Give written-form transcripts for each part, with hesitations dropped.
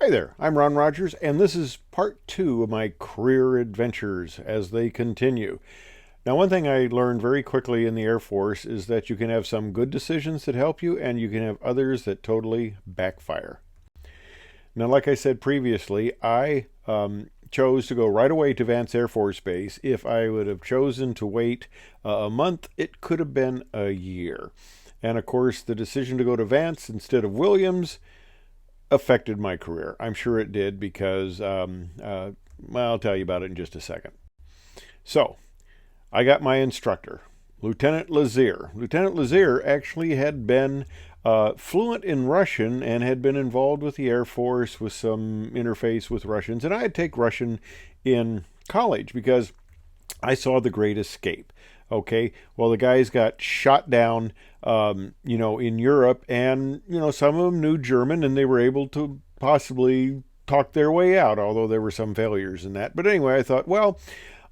Hi there, I'm Ron Rogers, and this is part two of my career adventures as they continue. Now, one thing I learned very quickly in the Air Force is that you can have some good decisions that help you, and you can have others that totally backfire. Now, like I said previously, I chose to go right away to Vance Air Force Base. If I would have chosen to wait a month, it could have been a year. And of course, the decision to go to Vance instead of Williams affected my career. I'm sure it did because, well, I'll tell you about it in just a second. So, I got my instructor, Lieutenant Lazier. Lieutenant Lazier actually had been fluent in Russian and had been involved with the Air Force with some interface with Russians. And I had to take Russian in college because I saw The Great Escape. Okay, well, the guys got shot down, in Europe, and, some of them knew German and they were able to possibly talk their way out, although there were some failures in that. But anyway, I thought, well,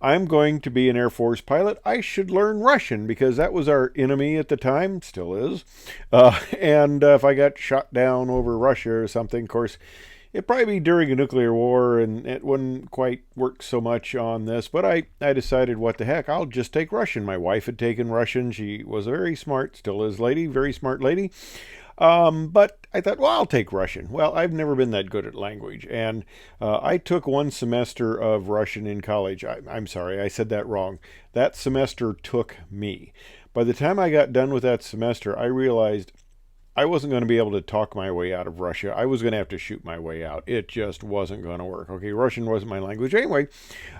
I'm going to be an Air Force pilot. I should learn Russian because that was our enemy at the time, still is. And if I got shot down over Russia or something, of course, it'd probably be during a nuclear war and it wouldn't quite work so much on this. But I decided, what the heck, I'll just take Russian. My wife had taken Russian. She was a very smart, still is lady, very smart lady. But I thought, well, I'll take Russian. Well, I've never been that good at language. And I took one semester of Russian in college. I'm sorry, I said that wrong. That semester took me. By the time I got done with that semester, I realized I wasn't going to be able to talk my way out of Russia. I was going to have to shoot my way out. It just wasn't going to work. Okay, Russian wasn't my language. Anyway,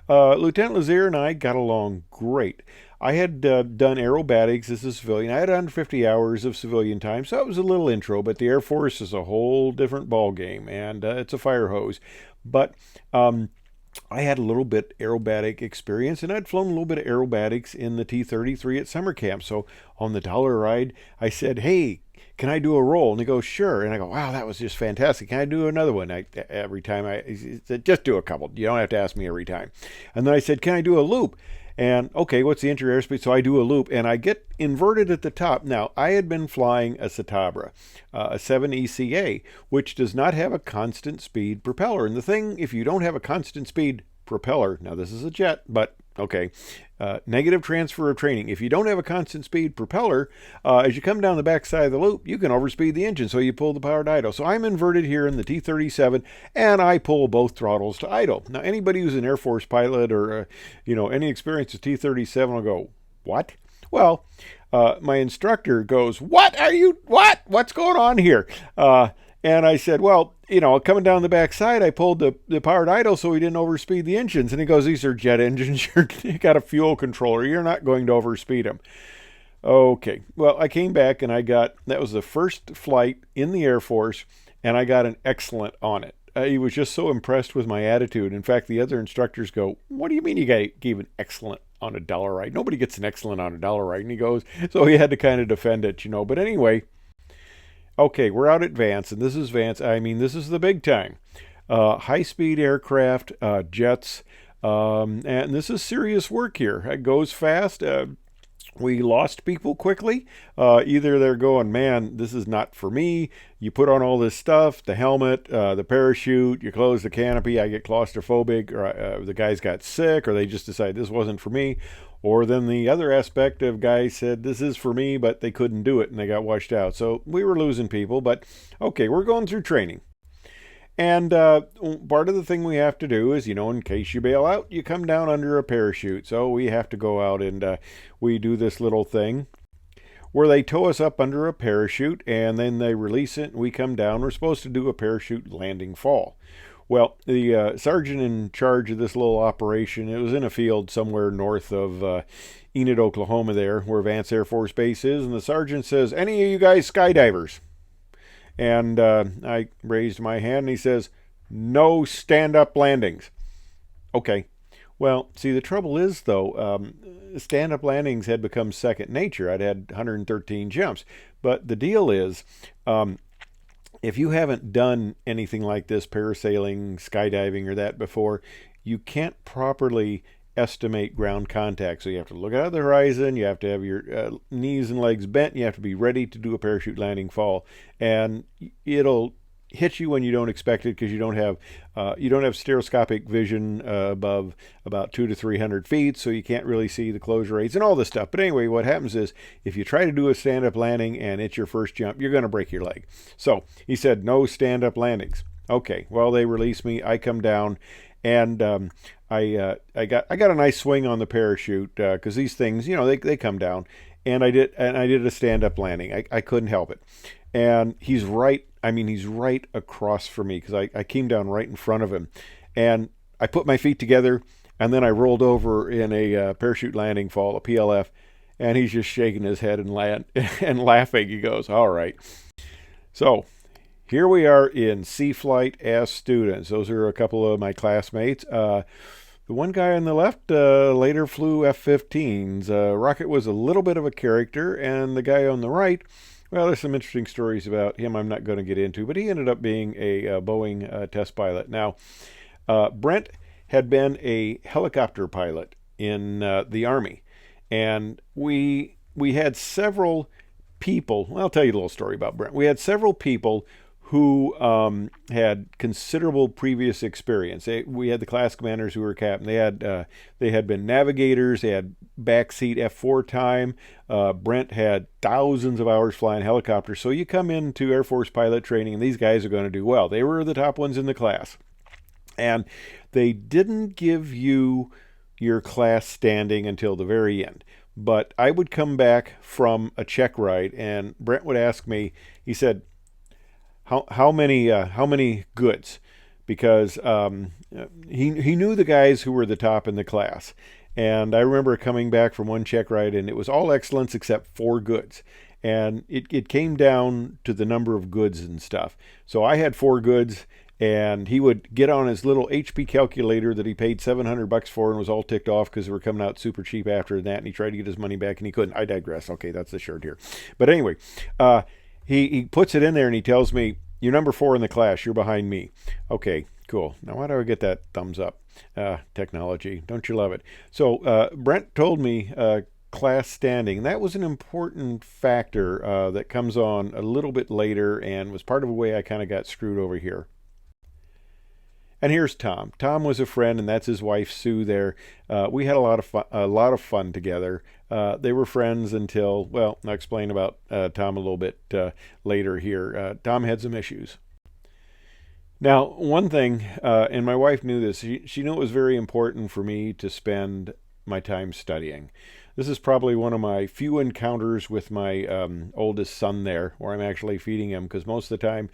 Lieutenant Lazier and I got along great. I had done aerobatics as a civilian. I had 150 hours of civilian time, so it was a little intro, but the Air Force is a whole different ball game, and it's a fire hose. But I had a little bit aerobatic experience, and I'd flown a little bit of aerobatics in the T-33 at summer camp. So on the dollar ride, I said, hey, can I do a roll? And he goes, sure. And I go, wow, that was just fantastic. Can I do another one? He said, just do a couple. You don't have to ask me every time. And then I said, can I do a loop? And okay, what's the inter airspeed? So I do a loop and I get inverted at the top. Now, I had been flying a Citabria, a 7 ECA, which does not have a constant speed propeller. And the thing, if you don't have a constant speed propeller, now this is a jet, but okay, negative transfer of training. If you don't have a constant speed propeller, as you come down the back side of the loop, you can overspeed the engine, so you pull the powered idle. So I'm inverted here in the T-37, and I pull both throttles to idle. Now, anybody who's an Air Force pilot or, any experience with T-37 will go, what? Well, my instructor goes, what's going on here? And I said, well, coming down the back side, I pulled the powered idle so we didn't overspeed the engines. And he goes, these are jet engines. You got a fuel controller. You're not going to overspeed them. Okay. Well, I came back and that was the first flight in the Air Force, and I got an excellent on it. He was just so impressed with my attitude. In fact, the other instructors go, what do you mean you gave an excellent on a dollar ride? Nobody gets an excellent on a dollar ride. And he goes, so he had to kind of defend it, But anyway, okay, we're out at Vance, and this is Vance. I mean, this is the big time. High-speed aircraft, jets, and this is serious work here. It goes fast. We lost people quickly. Either they're going, man, this is not for me. You put on all this stuff, the helmet, the parachute, you close the canopy, I get claustrophobic, or the guys got sick, or they just decide this wasn't for me. Or then the other aspect of guys said, this is for me, but they couldn't do it and they got washed out. So we were losing people, but okay, we're going through training. And part of the thing we have to do is, in case you bail out, you come down under a parachute. So we have to go out and we do this little thing where they tow us up under a parachute and then they release it and we come down. We're supposed to do a parachute landing fall. Well, the sergeant in charge of this little operation, it was in a field somewhere north of Enid, Oklahoma there, where Vance Air Force Base is, and the sergeant says, any of you guys skydivers? And I raised my hand, and he says, no stand-up landings. Okay. Well, see, the trouble is, though, stand-up landings had become second nature. I'd had 113 jumps. But the deal is, if you haven't done anything like this, parasailing, skydiving, or that before, you can't properly estimate ground contact. So you have to look out at the horizon, you have to have your knees and legs bent, you have to be ready to do a parachute landing fall. And it'll hits you when you don't expect it because you don't have stereoscopic vision above about 200 to 300 feet, so you can't really see the closure rates and all this stuff. But anyway, what happens is if you try to do a stand-up landing and it's your first jump, you're going to break your leg. So he said no stand-up landings. Okay, well, they release me. I come down, and I got a nice swing on the parachute because these things, they come down, and I did a stand-up landing. I couldn't help it, and he's right. I mean, he's right across from me because I came down right in front of him, and I put my feet together, and then I rolled over in a parachute landing fall, a PLF, and he's just shaking his head and laughing. He goes, "All right." So here we are in sea flight as students. Those are a couple of my classmates. The one guy on the left later flew F-15s. Rocket was a little bit of a character, and the guy on the right, well, there's some interesting stories about him I'm not going to get into, but he ended up being a Boeing test pilot. Now, Brent had been a helicopter pilot in the Army, and we had several people. Well, I'll tell you a little story about Brent. We had several people who had considerable previous experience. We had the class commanders who were captain. They had been navigators. They had backseat F4 time. Brent had thousands of hours flying helicopters. So you come into Air Force pilot training, and these guys are going to do well. They were the top ones in the class, and they didn't give you your class standing until the very end. But I would come back from a check ride, and Brent would ask me. He said, how many goods? Because he knew the guys who were the top in the class. And I remember coming back from one check ride, and it was all excellence except 4 goods. And it came down to the number of goods and stuff. So I had 4 goods, and he would get on his little HP calculator that he paid $700 for and was all ticked off because they were coming out super cheap after that, and he tried to get his money back, and he couldn't. I digress. Okay, that's the short here. But anyway, he puts it in there, and he tells me, "You're number 4 in the class. You're behind me." Okay, cool. Now, why do I get that thumbs up? Technology. Don't you love it? So Brent told me class standing. That was an important factor that comes on a little bit later and was part of the way I kind of got screwed over here. And here's Tom. Tom was a friend, and that's his wife Sue. There, we had a lot of fun together. They were friends until, well, I'll explain about Tom a little bit later here. Tom had some issues. Now, one thing, and my wife knew this. She knew it was very important for me to spend my time studying. This is probably one of my few encounters with my oldest son there, where I'm actually feeding him, because most of the time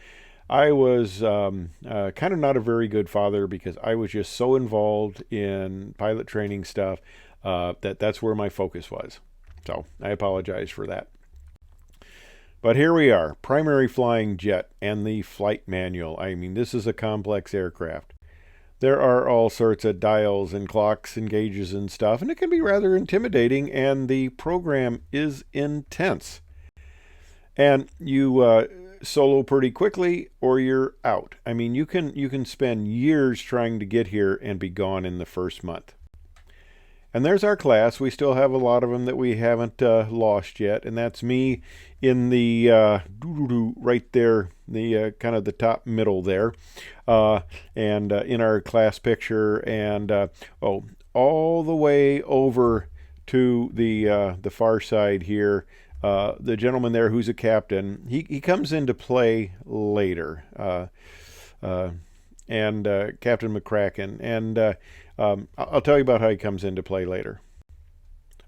I was kind of not a very good father because I was just so involved in pilot training stuff that's where my focus was. So I apologize for that. But here we are, primary flying jet and the flight manual. I mean, this is a complex aircraft. There are all sorts of dials and clocks and gauges and stuff, and it can be rather intimidating, and the program is intense. And you solo pretty quickly or you're out. I mean, you can spend years trying to get here and be gone in the first month. And there's our class. We still have a lot of them that we haven't lost yet, and that's me in the right there, the kind of the top middle there, and in our class picture, and all the way over to the far side here. The gentleman there who's a captain, he comes into play later, and Captain McCracken, and I'll tell you about how he comes into play later.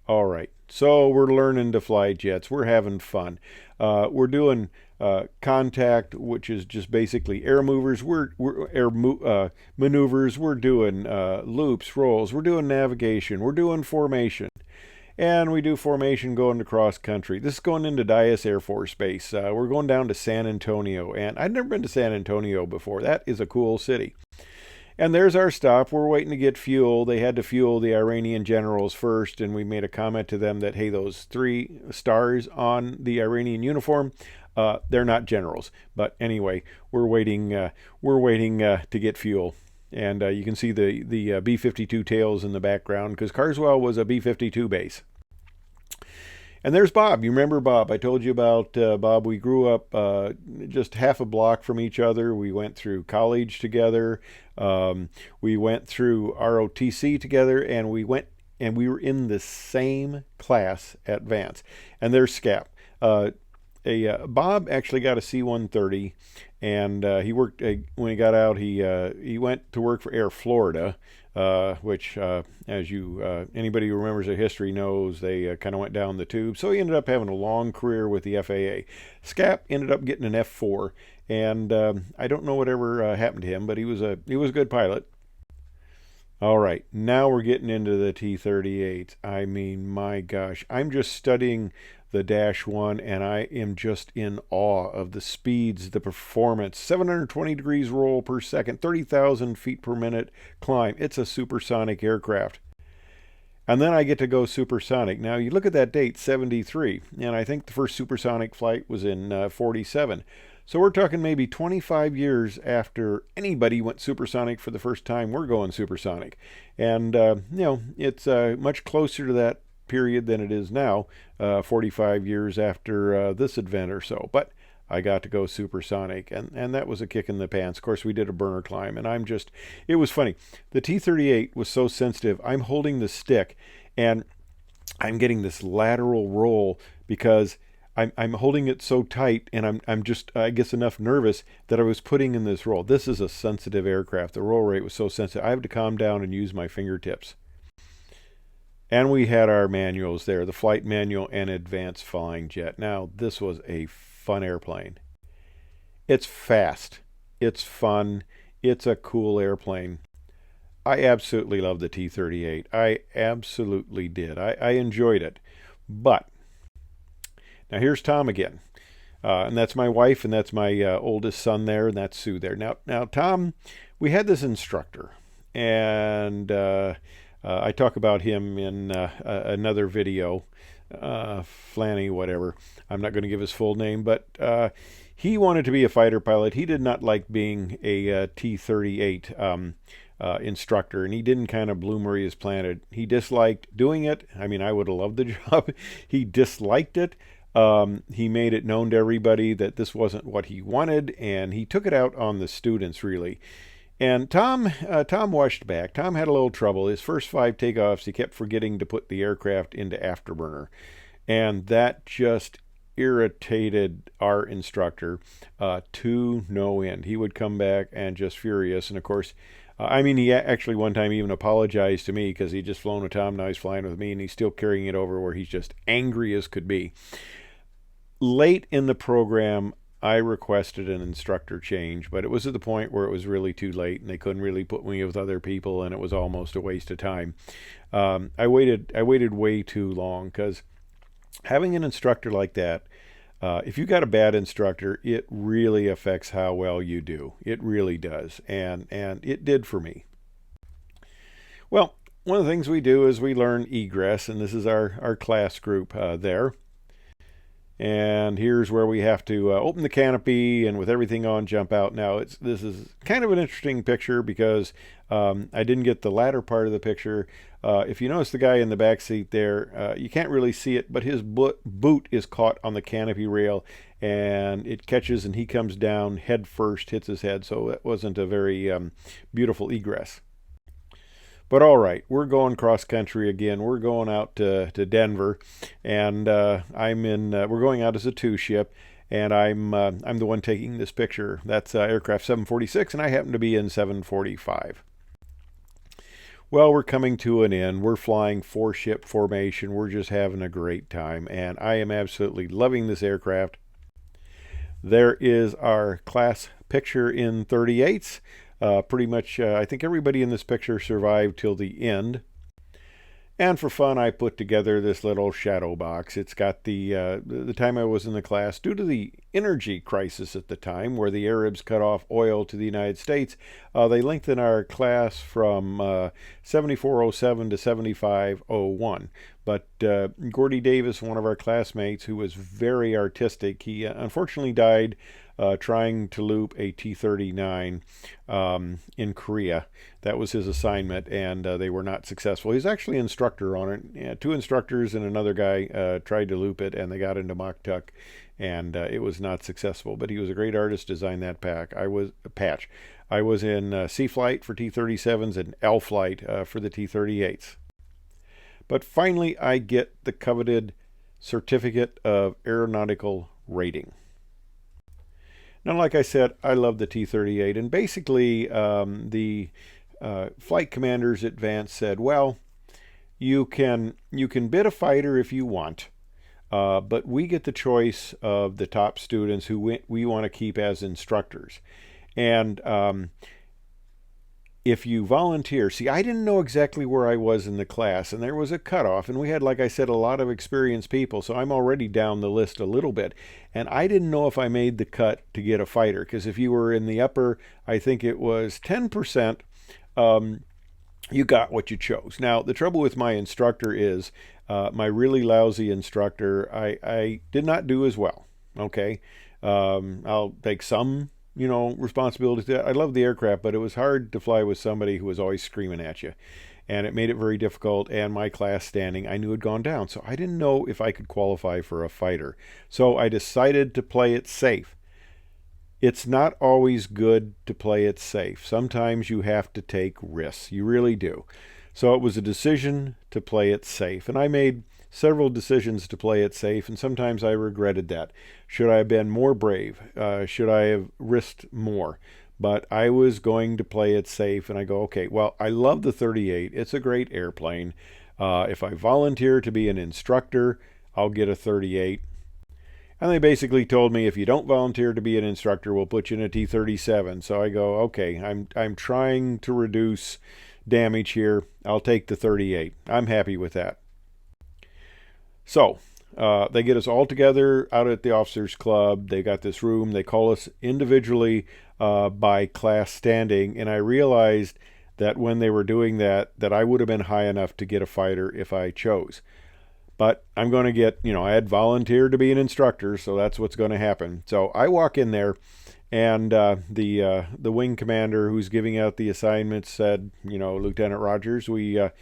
All right, so we're learning to fly jets. We're having fun. We're doing contact, which is just basically air movers. We're maneuvers. We're doing loops, rolls. We're doing navigation. We're doing formation. And we do formation going across country. This is going into Dyess Air Force Base. We're going down to San Antonio, and I'd never been to San Antonio before. That is a cool city. And there's our stop. We're waiting to get fuel. They had to fuel the Iranian generals first, and we made a comment to them that, hey, those 3 stars on the Iranian uniform, they're not generals. But anyway, we're waiting to get fuel. And you can see the B-52 tails in the background because Carswell was a B-52 base. And there's Bob. You remember Bob? I told you about Bob. We grew up just half a block from each other. We went through college together. We went through ROTC together, and we were in the same class at Vance. And there's Scap. Bob actually got a C-130, and he worked when he got out. He went to work for Air Florida, which, as anybody who remembers their history knows, they kind of went down the tube. So he ended up having a long career with the FAA. Scap ended up getting an F4, and I don't know whatever happened to him, but he was a good pilot. All right, now we're getting into the T-38. I mean, my gosh, I'm just studying the Dash 1, and I am just in awe of the speeds, the performance. 720 degrees roll per second, 30,000 feet per minute climb. It's a supersonic aircraft. And then I get to go supersonic. Now, you look at that date, 73, and I think the first supersonic flight was in 47. So we're talking maybe 25 years after anybody went supersonic for the first time, we're going supersonic. And, it's much closer to that period than it is now, 45 years after this event or so. But I got to go supersonic, and that was a kick in the pants. Of course, we did a burner climb, and it was funny. The T-38 was so sensitive. I'm holding the stick, and I'm getting this lateral roll because I'm holding it so tight, and I'm just, I guess, enough nervous that I was putting in this roll. This is a sensitive aircraft. The roll rate was so sensitive. I had to calm down and use my fingertips. And we had our manuals there, the flight manual and advanced flying jet. Now, this was a fun airplane. It's fast. It's fun. It's a cool airplane. I absolutely love the T-38. I absolutely did. I enjoyed it. But, now here's Tom again. And that's my wife, and that's my oldest son there, and that's Sue there. Now Tom, we had this instructor, and I talk about him in another video, Flanny, whatever. I'm not going to give his full name, but he wanted to be a fighter pilot. He did not like being a T-38 instructor, and he didn't kind of bloom where he was planted. He disliked doing it. I mean, I would have loved the job. He disliked it. He made it known to everybody that this wasn't what he wanted, and he took it out on the students, really. And Tom washed back. Tom had a little trouble. His first 5 takeoffs, he kept forgetting to put the aircraft into afterburner. And that just irritated our instructor to no end. He would come back and just furious. And of course, he actually one time even apologized to me because he'd just flown with Tom, now he's flying with me, and he's still carrying it over where he's just angry as could be. Late in the program, I requested an instructor change, but it was at the point where it was really too late, and they couldn't really put me with other people, and it was almost a waste of time. I waited way too long, because having an instructor like that, if you got a bad instructor, it really affects how well you do. It really does, and it did for me. Well, one of the things we do is we learn egress, and this is our class group there. And here's where we have to open the canopy and with everything on, jump out. Now, this is kind of an interesting picture because I didn't get the latter part of the picture. If you notice the guy in the back seat there, you can't really see it, but his boot is caught on the canopy rail, and it catches, and he comes down head first, hits his head. So that wasn't a very beautiful egress. But all right, we're going cross country again. We're going out to Denver, and we're going out as a 2-ship, and I'm the one taking this picture. That's aircraft 746, and I happen to be in 745. Well, we're coming to an end. We're flying 4-ship formation. We're just having a great time, and I am absolutely loving this aircraft. There is our class picture in 38s. Pretty much, I think everybody in this picture survived till the end. And for fun, I put together this little shadow box. It's got the time I was in the class, due to the energy crisis at the time, where the Arabs cut off oil to the United States, they lengthened our class from 7407 to 7501. But Gordy Davis, one of our classmates, who was very artistic, he unfortunately died trying to loop a T-39 in Korea. That was his assignment, and they were not successful. He was actually an instructor on it. Yeah, two instructors and another guy tried to loop it, and they got into Mach Tuck, and it was not successful. But he was a great artist, designed that patch. I was in C flight for T-37s and L flight for the T-38s. But finally, I get the coveted Certificate of Aeronautical Rating. Now, like I said, I love the T-38, and basically the flight commanders at Vance said, well, you can bid a fighter if you want, but we get the choice of the top students who we want to keep as instructors. And if you volunteer, see, I didn't know exactly where I was in the class, and there was a cutoff, and we had, like I said, a lot of experienced people, so I'm already down the list a little bit, and I didn't know if I made the cut to get a fighter, because if you were in the upper, I think it was 10%, you got what you chose. Now, the trouble with my instructor is, my really lousy instructor, I did not do as well, okay? I'll take some responsibility to that. I love the aircraft, but it was hard to fly with somebody who was always screaming at you. And it made it very difficult, and my class standing, I knew had gone down. So I didn't know if I could qualify for a fighter. So I decided to play it safe. It's not always good to play it safe. Sometimes you have to take risks. You really do. So it was a decision to play it safe. And I made several decisions to play it safe, and sometimes I regretted that. Should I have been more brave? Should I have risked more? But I was going to play it safe, and I go, okay, well, I love the 38. It's a great airplane. If I volunteer to be an instructor, I'll get a 38. And they basically told me, if you don't volunteer to be an instructor, we'll put you in a T-37. So I go, okay, I'm trying to reduce damage here. I'll take the 38. I'm happy with that. So they get us all together out at the officers club. They got this room. They call us individually by class standing. And I realized that when they were doing that I would have been high enough to get a fighter if I chose. But I'm going to get, I had volunteered to be an instructor, so that's what's going to happen. So I walk in there, and the wing commander who's giving out the assignments said, Lieutenant Rogers, we got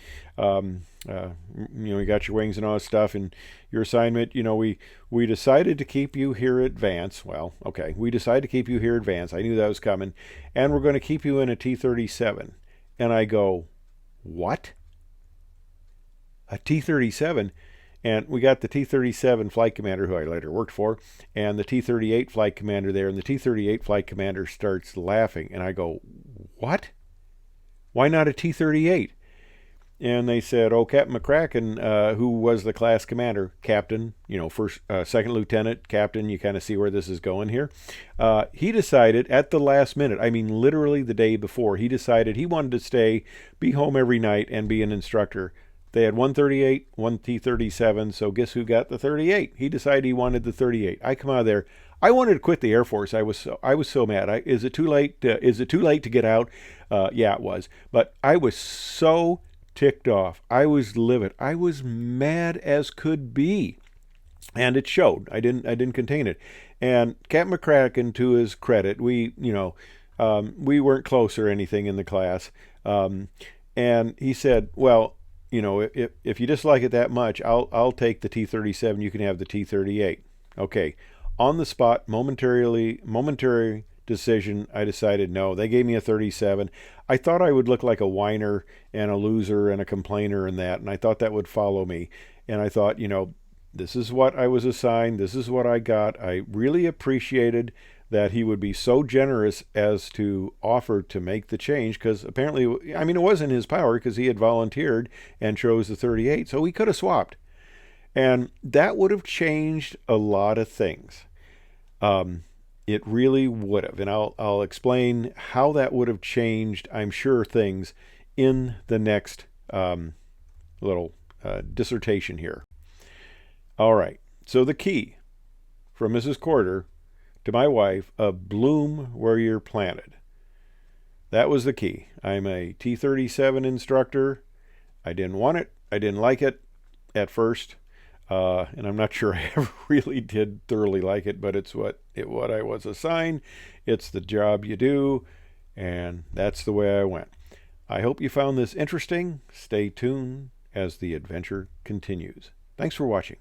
your wings and all this stuff, and your assignment, we decided to keep you here at Vance. Well, okay, we decided to keep you here at Vance. I knew that was coming, and we're going to keep you in a T-37. And I go, what? A T-37? And we got the T-37 flight commander, who I later worked for, and the T-38 flight commander there, and the T-38 flight commander starts laughing, and I go, what? Why not a T-38? And they said, oh, Captain McCracken, who was the class commander, captain, first, second lieutenant, captain, you kind of see where this is going here. He decided at the last minute, I mean, literally the day before, he decided he wanted to stay, be home every night, and be an instructor. They had one 38, one T-37, so guess who got the 38? He decided he wanted the 38. I come out of there. I wanted to quit the Air Force. I was so mad. Is it too late? Is it too late to get out? Yeah, it was. But I was so ticked off. I was livid. I was mad as could be, and it showed. I didn't contain it. And Captain McCracken, to his credit, we weren't close or anything in the class, and he said, well, if you dislike it that much, I'll take the T-37. You can have the T-38. Okay, on the spot, momentary decision, I decided no. They gave me a 37. I thought I would look like a whiner and a loser and a complainer and that, and I thought that would follow me. And I thought, this is what I was assigned. This is what I got. I really appreciated that he would be so generous as to offer to make the change, because apparently, it was in his power because he had volunteered and chose the 38, so we could have swapped. And that would have changed a lot of things. It really would have. And I'll explain how that would have changed, I'm sure, things in the next little dissertation here. All right. So the key from Mrs. Corder to my wife, bloom where you're planted. That was the key. I'm a T-37 instructor. I didn't want it. I didn't like it at first. And I'm not sure I ever really did thoroughly like it, but it's what I was assigned. It's the job you do, and that's the way I went. I hope you found this interesting. Stay tuned as the adventure continues. Thanks for watching.